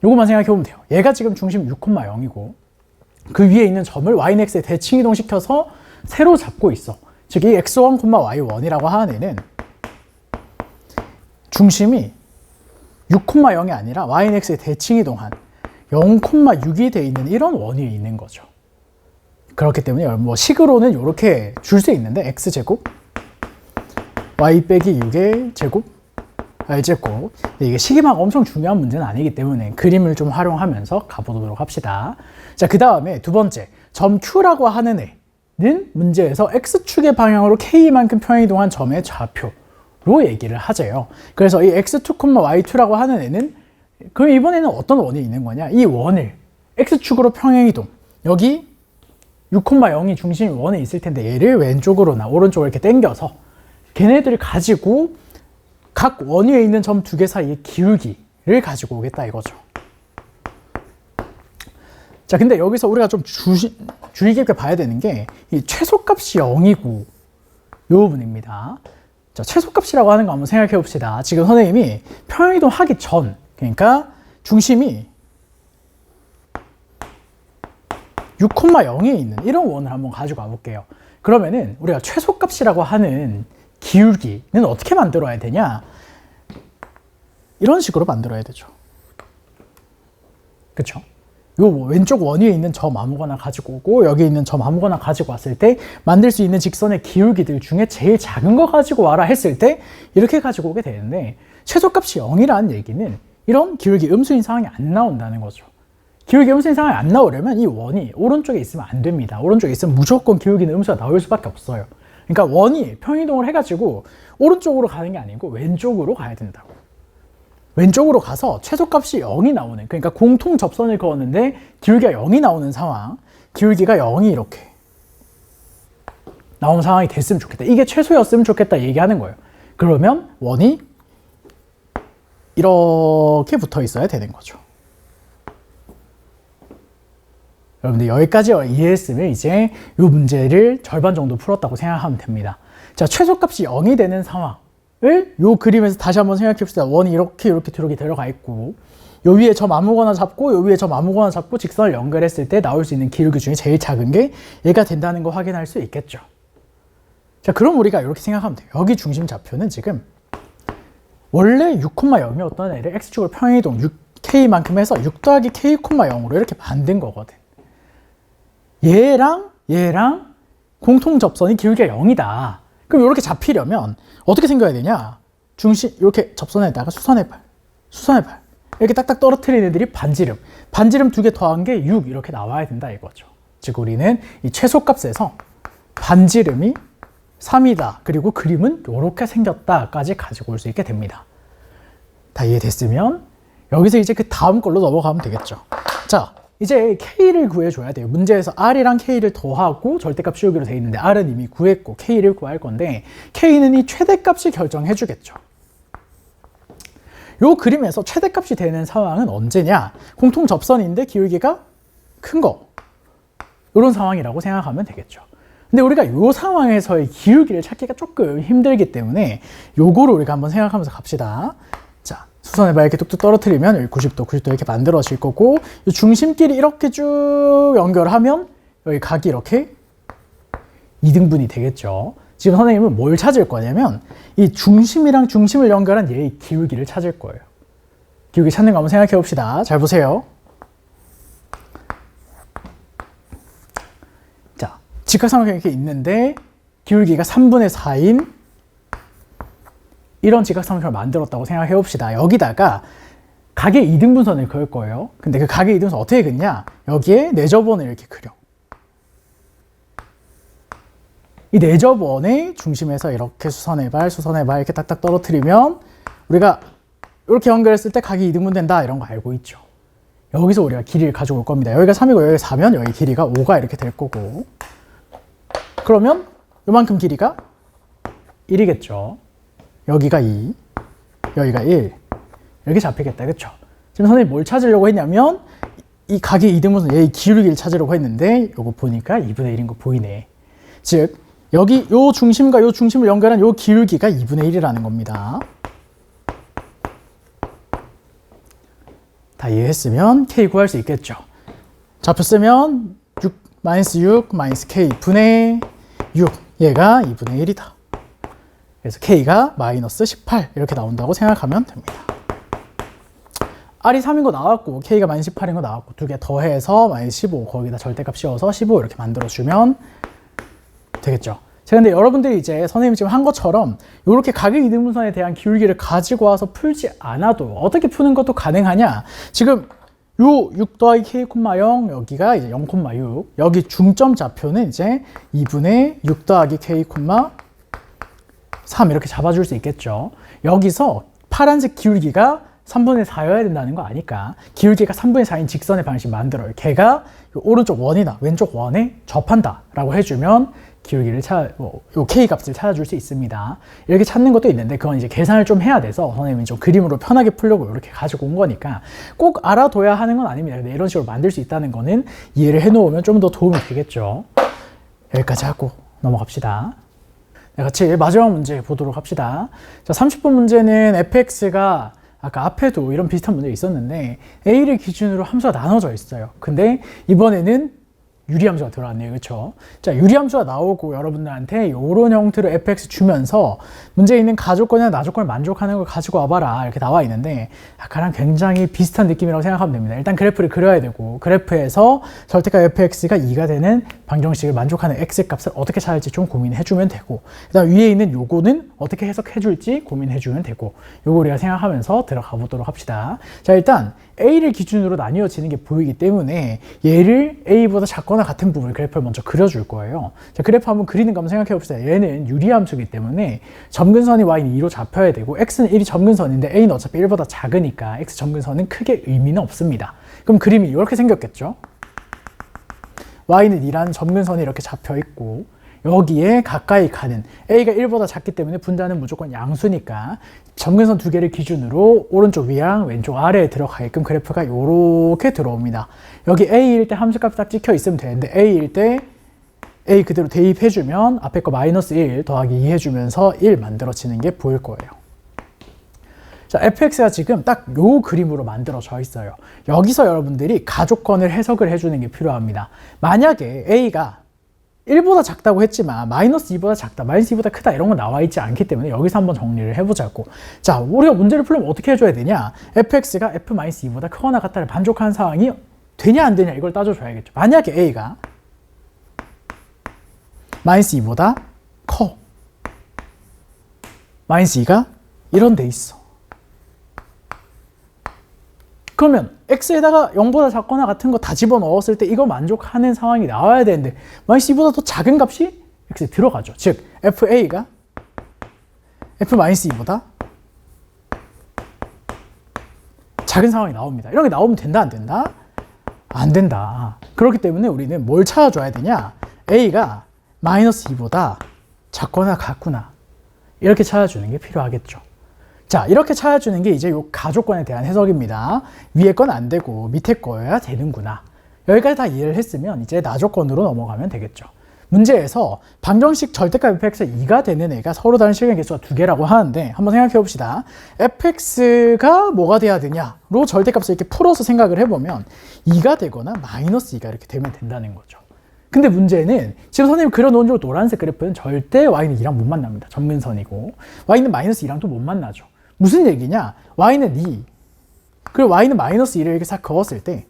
요것만 생각해 보면 돼요. 얘가 지금 중심 6,0이고 그 위에 있는 점을 y는 x에 대칭 이동시켜서 세로 잡고 있어. 즉 이 x1, y1이라고 하는 애는 중심이 6,0이 아니라 y는 x에 대칭 이동한 0,6이 돼 있는 이런 원이 있는 거죠. 그렇기 때문에 뭐 식으로는 이렇게 줄 수 있는데 x제곱 y 빼기 6의 제곱 y제곱. 이게 식이막 엄청 중요한 문제는 아니기 때문에 그림을 좀 활용하면서 가보도록 합시다. 자, 그 다음에 두 번째 점 Q라고 하는 애는 문제에서 x축의 방향으로 k만큼 평행이동한 점의 좌표로 얘기를 하재요. 그래서 이 x2, y2라고 하는 애는 그럼 이번에는 어떤 원이 있는 거냐? 이 원을 x축으로 평행이동, 여기 6,0이 중심이 원에 있을 텐데 얘를 왼쪽으로나 오른쪽으로 이렇게 당겨서 걔네들을 가지고 각 원 위에 있는 점 두 개 사이의 기울기를 가지고 오겠다 이거죠. 자, 근데 여기서 우리가 좀 주의 깊게 봐야 되는 게 이 최소값이 0이고 이 부분입니다. 자, 최소값이라고 하는 거 한번 생각해 봅시다. 지금 선생님이 평행이동 하기 전, 그러니까 중심이 6,0에 있는 이런 원을 한번 가지고 와볼게요. 그러면은 우리가 최소값이라고 하는 기울기는 어떻게 만들어야 되냐? 이런 식으로 만들어야 되죠. 그쵸? 요 왼쪽 원 위에 있는 점 아무거나 가지고 오고 여기 있는 점 아무거나 가지고 왔을 때 만들 수 있는 직선의 기울기들 중에 제일 작은 거 가지고 와라 했을 때 이렇게 가지고 오게 되는데 최소값이 0이라는 얘기는 이런 기울기 음수인 상황이 안 나온다는 거죠. 기울기 음수인 상황이 안 나오려면 이 원이 오른쪽에 있으면 안 됩니다. 오른쪽에 있으면 무조건 기울기는 음수가 나올 수밖에 없어요. 그러니까 원이 평이동을 해가지고 오른쪽으로 가는 게 아니고 왼쪽으로 가야 된다고. 왼쪽으로 가서 최소값이 0이 나오는, 그러니까 공통 접선을 그었는데 기울기가 0이 나오는 상황, 기울기가 0이 이렇게 나오는 상황이 됐으면 좋겠다. 이게 최소였으면 좋겠다 얘기하는 거예요. 그러면 원이 이렇게 붙어 있어야 되는 거죠. 여러분들 여기까지 이해했으면 이제 이 문제를 절반 정도 풀었다고 생각하면 됩니다. 자, 최소값이 0이 되는 상황을 이 그림에서 다시 한번 생각해 봅시다. 원이 이렇게 들어가 있고 요 위에 점 아무거나 잡고 요 위에 점 아무거나 잡고 직선을 연결했을 때 나올 수 있는 기울기 중에 제일 작은 게 얘가 된다는 거 확인할 수 있겠죠. 자, 그럼 우리가 이렇게 생각하면 돼요. 여기 중심 좌표는 지금 원래 6,0이었던 애를 x축으로 평행이동 6k만큼 해서 6 더하기 k, 0으로 이렇게 만든 거거든. 얘랑 공통 접선이 기울기가 0이다. 그럼 이렇게 잡히려면 어떻게 생겨야 되냐? 중심 이렇게 접선에다가 수선의 발 이렇게 딱딱 떨어뜨리는 애들이 반지름 2개 더한 게 6 이렇게 나와야 된다 이거죠. 즉 우리는 이 최소값에서 반지름이 3이다. 그리고 그림은 이렇게 생겼다까지 가지고 올 수 있게 됩니다. 다 이해됐으면 여기서 이제 그 다음 걸로 넘어가면 되겠죠. 자, 이제 K를 구해줘야 돼요. 문제에서 R이랑 K를 더하고 절대값 씌우기로 돼 있는데 R은 이미 구했고 K를 구할 건데 K는 이 최대값이 결정해주겠죠. 요 그림에서 최대값이 되는 상황은 언제냐? 공통 접선인데 기울기가 큰 거. 이런 상황이라고 생각하면 되겠죠. 근데 우리가 이 상황에서의 기울기를 찾기가 조금 힘들기 때문에 요거를 우리가 한번 생각하면서 갑시다. 자, 수선의 발 이렇게 뚝뚝 떨어뜨리면 여기 90도 이렇게 만들어질 거고 이 중심끼리 이렇게 쭉 연결하면 여기 각이 이렇게 2등분이 되겠죠. 지금 선생님은 뭘 찾을 거냐면 이 중심이랑 중심을 연결한 얘의 기울기를 찾을 거예요. 기울기 찾는 거 한번 생각해 봅시다. 잘 보세요. 자, 직각삼각형이 이렇게 있는데 기울기가 3분의 4인 이런 직각삼각형을 만들었다고 생각해 봅시다. 여기다가 각의 2등분선을 그을 거예요. 근데 그 각의 2등분선 어떻게 그리냐? 여기에 내접원을 이렇게 그려. 이 내접원의 중심에서 이렇게 수선의 발 이렇게 딱딱 떨어뜨리면 우리가 이렇게 연결했을 때 각이 2등분 된다 이런 거 알고 있죠. 여기서 우리가 길이를 가져올 겁니다. 여기가 3이고 여기가 4면 여기 길이가 5가 이렇게 될 거고 그러면 요만큼 길이가 1이겠죠. 여기가 2, 여기가 1 이렇게 잡히겠다. 그렇죠? 지금 선생님이 뭘 찾으려고 했냐면 이 각의 2등분선 얘의 기울기를 찾으려고 했는데 요거 보니까 2분의 1인 거 보이네. 즉 여기 요 중심과 요 중심을 연결한 요 기울기가 2분의 1이라는 겁니다. 다 이해했으면 K 구할 수 있겠죠. 좌표 쓰면 6 마이너스 6 마이너스 k 분의 6 얘가 2분의 1이다. 그래서 k가 마이너스 18 이렇게 나온다고 생각하면 됩니다. r이 3인 거 나왔고 k가 마이너스 18인 거 나왔고 두 개 더해서 마이너스 15 거기다 절대값 씌워서 15 이렇게 만들어주면 되겠죠. 자, 근데 여러분들이 이제 선생님이 지금 한 것처럼 이렇게 가격 이등분선에 대한 기울기를 가지고 와서 풀지 않아도 어떻게 푸는 것도 가능하냐. 지금 요 6 더하기 k, 0 여기가 이제 0,6 여기 중점 좌표는 이제 2분의 6 더하기 k, 3 이렇게 잡아줄 수 있겠죠. 여기서 파란색 기울기가 3분의 4여야 된다는 거 아니까 기울기가 3분의 4인 직선의 방식 만들어요. 걔가 오른쪽 원이나 왼쪽 원에 접한다 라고 해주면 기울기를 요 k 값을 찾아줄 수 있습니다. 이렇게 찾는 것도 있는데 그건 이제 계산을 좀 해야 돼서 선생님이 좀 그림으로 편하게 풀려고 이렇게 가지고 온 거니까 꼭 알아둬야 하는 건 아닙니다. 근데 이런 식으로 만들 수 있다는 거는 이해를 해 놓으면 좀 더 도움이 되겠죠. 여기까지 하고 넘어갑시다. 같이 마지막 문제 보도록 합시다. 자, 30번 문제는 fx가 아까 앞에도 이런 비슷한 문제 있었는데 a를 기준으로 함수가 나눠져 있어요. 근데 이번에는 유리함수가 들어왔네요. 그렇죠? 자, 유리함수가 나오고 여러분들한테 이런 형태로 fx 주면서 문제에 있는 가조건이나 나조건을 만족하는 걸 가지고 와봐라 이렇게 나와 있는데 아까랑 굉장히 비슷한 느낌이라고 생각하면 됩니다. 일단 그래프를 그려야 되고 그래프에서 절대값 fx가 2가 되는 방정식을 만족하는 x값을 어떻게 찾을지 좀 고민해주면 되고 그 다음 위에 있는 요거는 어떻게 해석해줄지 고민해주면 되고 요거 우리가 생각하면서 들어가 보도록 합시다. 자, 일단 a를 기준으로 나뉘어지는 게 보이기 때문에 얘를 a보다 작거나 같은 부분을 그래프를 먼저 그려줄 거예요. 자, 그래프 한번 그리는 거 한번 생각해 봅시다. 얘는 유리함수이기 때문에 점근선이 y는 2로 잡혀야 되고 x는 1이 점근선인데 a는 어차피 1보다 작으니까 x 점근선은 크게 의미는 없습니다. 그럼 그림이 이렇게 생겼겠죠? y는 2라는 점근선이 이렇게 잡혀 있고 여기에 가까이 가는 a가 1보다 작기 때문에 분자는 무조건 양수니까 점근선 두 개를 기준으로 오른쪽 위랑 왼쪽 아래에 들어가게끔 그래프가 이렇게 들어옵니다. 여기 a일 때 함수값이 딱 찍혀 있으면 되는데 a일 때 a 그대로 대입해주면 앞에 거 마이너스 1 더하기 2 해주면서 1 만들어지는 게 보일 거예요. 자, fx가 지금 딱 요 그림으로 만들어져 있어요. 여기서 여러분들이 가조건을 해석을 해주는 게 필요합니다. 만약에 a가 1보다 작다고 했지만 마이너스 2보다 작다, 마이너스 2보다 크다 이런 거 나와 있지 않기 때문에 여기서 한번 정리를 해보자고. 자, 우리가 문제를 풀려면 어떻게 해줘야 되냐? fx가 f-2보다 크거나 같다를 만족하는 상황이 되냐 안 되냐 이걸 따져줘야겠죠. 만약에 a가 마이너스 2보다 커, 마이너스 2가 이런 데 있어. 그러면 x에다가 0보다 작거나 같은 거 다 집어넣었을 때 이거 만족하는 상황이 나와야 되는데 마이너스 2보다 더 작은 값이 x에 들어가죠. 즉 fa가 f-2보다 작은 상황이 나옵니다. 이런 게 나오면 된다 안 된다? 안 된다. 그렇기 때문에 우리는 뭘 찾아줘야 되냐? a가 마이너스 2보다 작거나 같구나 이렇게 찾아주는 게 필요하겠죠. 자, 이렇게 찾아주는 게 이제 요 가조건에 대한 해석입니다. 위에 건 안 되고 밑에 거여야 되는구나. 여기까지 다 이해를 했으면 이제 나조건으로 넘어가면 되겠죠. 문제에서 방정식 절대값 fx가 2가 되는 애가 서로 다른 실행 개수가 2개라고 하는데 한번 생각해 봅시다. fx가 뭐가 돼야 되냐로 절대값을 이렇게 풀어서 생각을 해보면 2가 되거나 마이너스 2가 이렇게 되면 된다는 거죠. 근데 문제는 지금 선생님이 그려놓은 요 노란색 그래프는 절대 y는 2랑 못 만납니다. 점근선이고 y는 마이너스 2랑 또 못 만나죠. 무슨 얘기냐? y는 2 그리고 y는 마이너스 2를 이렇게 싹 그었을 때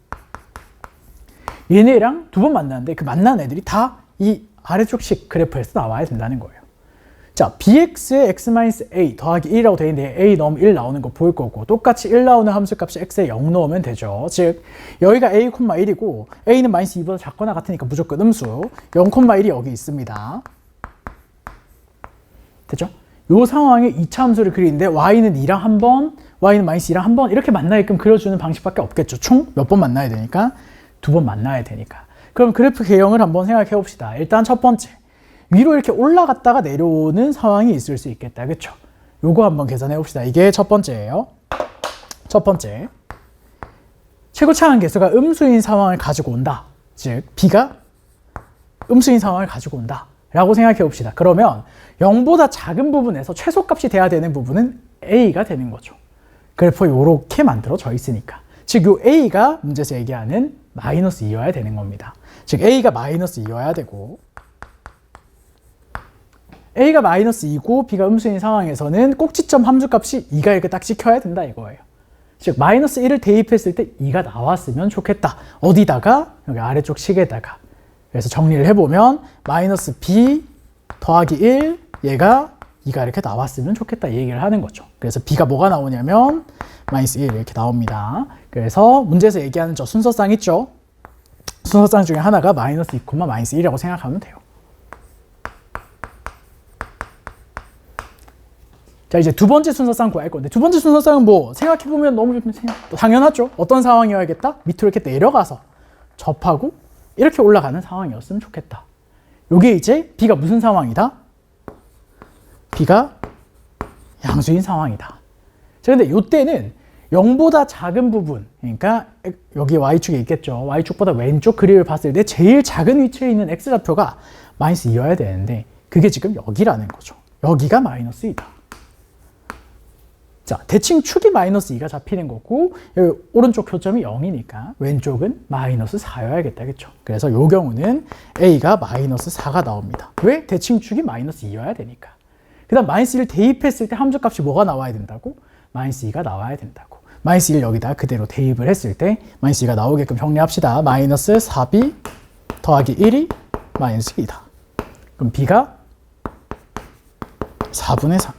얘네랑 두 번 만나는데 그 만나는 애들이 다 이 아래쪽식 그래프에서 나와야 된다는 거예요. 자, bx에 x-a 더하기 1이라고 되어 있는데 a 넣으면 1 나오는 거 보일 거고 똑같이 1 나오는 함수값이 x에 0 넣으면 되죠. 즉 여기가 a, 1이고 a는 마이너스 2보다 작거나 같으니까 무조건 음수 0,1이 여기 있습니다. 됐죠? 이 상황에 2차 함수를 그리는데 y는 2랑 한 번, y는 마이너스 2랑 한 번 이렇게 만나게끔 그려주는 방식밖에 없겠죠. 총 몇 번 만나야 되니까? 2번 만나야 되니까. 그럼 그래프 개형을 한번 생각해 봅시다. 일단 첫 번째, 위로 이렇게 올라갔다가 내려오는 상황이 있을 수 있겠다. 그렇죠? 요거 한번 계산해 봅시다. 이게 첫 번째예요. 첫 번째, 최고차항 개수가 음수인 상황을 가지고 온다. 즉 b가 음수인 상황을 가지고 온다 라고 생각해 봅시다. 그러면 0보다 작은 부분에서 최소값이 돼야 되는 부분은 a가 되는 거죠. 그래프 요렇게 만들어져 있으니까. 즉 요 a가 문제에서 얘기하는 마이너스 2여야 되는 겁니다. 즉 A가 마이너스 2여야 되고 A가 마이너스 2고 B가 음수인 상황에서는 꼭지점 함수값이 2가 이렇게 딱 찍혀야 된다 이거예요. 즉 마이너스 1을 대입했을 때 2가 나왔으면 좋겠다. 어디다가? 여기 아래쪽 식에다가. 그래서 정리를 해보면 마이너스 B 더하기 1 얘가 2가 이렇게 나왔으면 좋겠다 이 얘기를 하는 거죠. 그래서 B가 뭐가 나오냐면 마이너스 1 이렇게 나옵니다. 그래서 문제에서 얘기하는 저 순서쌍 있죠? 순서쌍 중에 하나가 마이너스 2, 마이너스 1이라고 생각하면 돼요. 자, 이제 두 번째 순서쌍 구할 건데 두 번째 순서쌍은 뭐 생각해보면 너무 당연하죠. 어떤 상황이어야겠다? 밑으로 이렇게 내려가서 접하고 이렇게 올라가는 상황이었으면 좋겠다. 요게 이제 B가 무슨 상황이다? B가 양수인 상황이다. 자, 근데 요때는 0보다 작은 부분, 그러니까 여기 Y축에 있겠죠. Y축보다 왼쪽 그림을 봤을 때 제일 작은 위치에 있는 X좌표가 마이너스 2여야 되는데 그게 지금 여기라는 거죠. 여기가 마이너스 2다. 자, 대칭 축이 마이너스 2가 잡히는 거고 여기 오른쪽 교점이 0이니까 왼쪽은 마이너스 4여야겠다. 그렇죠? 그래서 이 경우는 A가 마이너스 4가 나옵니다. 왜? 대칭 축이 마이너스 2여야 되니까. 그 다음 마이너스 1을 대입했을 때 함수값이 뭐가 나와야 된다고? 마이너스 2가 나와야 된다고. 마이너스 1 여기다 그대로 대입을 했을 때 마이너스 2가 나오게끔 정리합시다. 마이너스 4B 더하기 1이 마이너스 2다. 그럼 B가 4분의 3.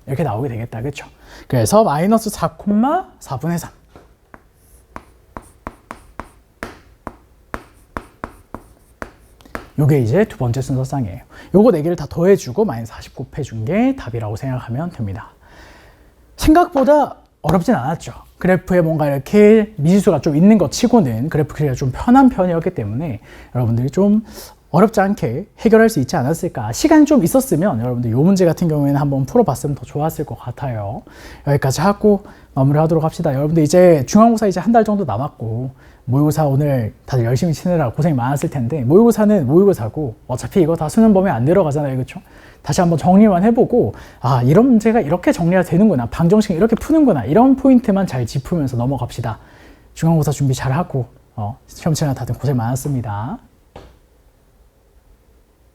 이렇게 나오게 되겠다. 그렇죠? 그래서 마이너스 4, 4분의 3. 요게 이제 두 번째 순서쌍이에요. 요거 4개를 다 더해주고 마이너스 40 곱해준 게 답이라고 생각하면 됩니다. 생각보다 어렵진 않았죠. 그래프에 뭔가 이렇게 미지수가 좀 있는 것 치고는 그래프 그리기가 좀 편한 편이었기 때문에 여러분들이 좀 어렵지 않게 해결할 수 있지 않았을까. 시간이 좀 있었으면 여러분들 이 문제 같은 경우에는 한번 풀어봤으면 더 좋았을 것 같아요. 여기까지 하고 마무리하도록 합시다. 여러분들 이제 중간고사 이제 한 달 정도 남았고 모의고사 오늘 다들 열심히 치느라 고생이 많았을 텐데 모의고사는 모의고사고 어차피 이거 다 수능 범위 안 들어가잖아요. 그렇죠? 다시 한번 정리만 해보고 아 이런 문제가 이렇게 정리가 되는구나. 방정식 이렇게 푸는구나. 이런 포인트만 잘 짚으면서 넘어갑시다. 중간고사 준비 잘하고 시험 치느라 다들 고생 많았습니다.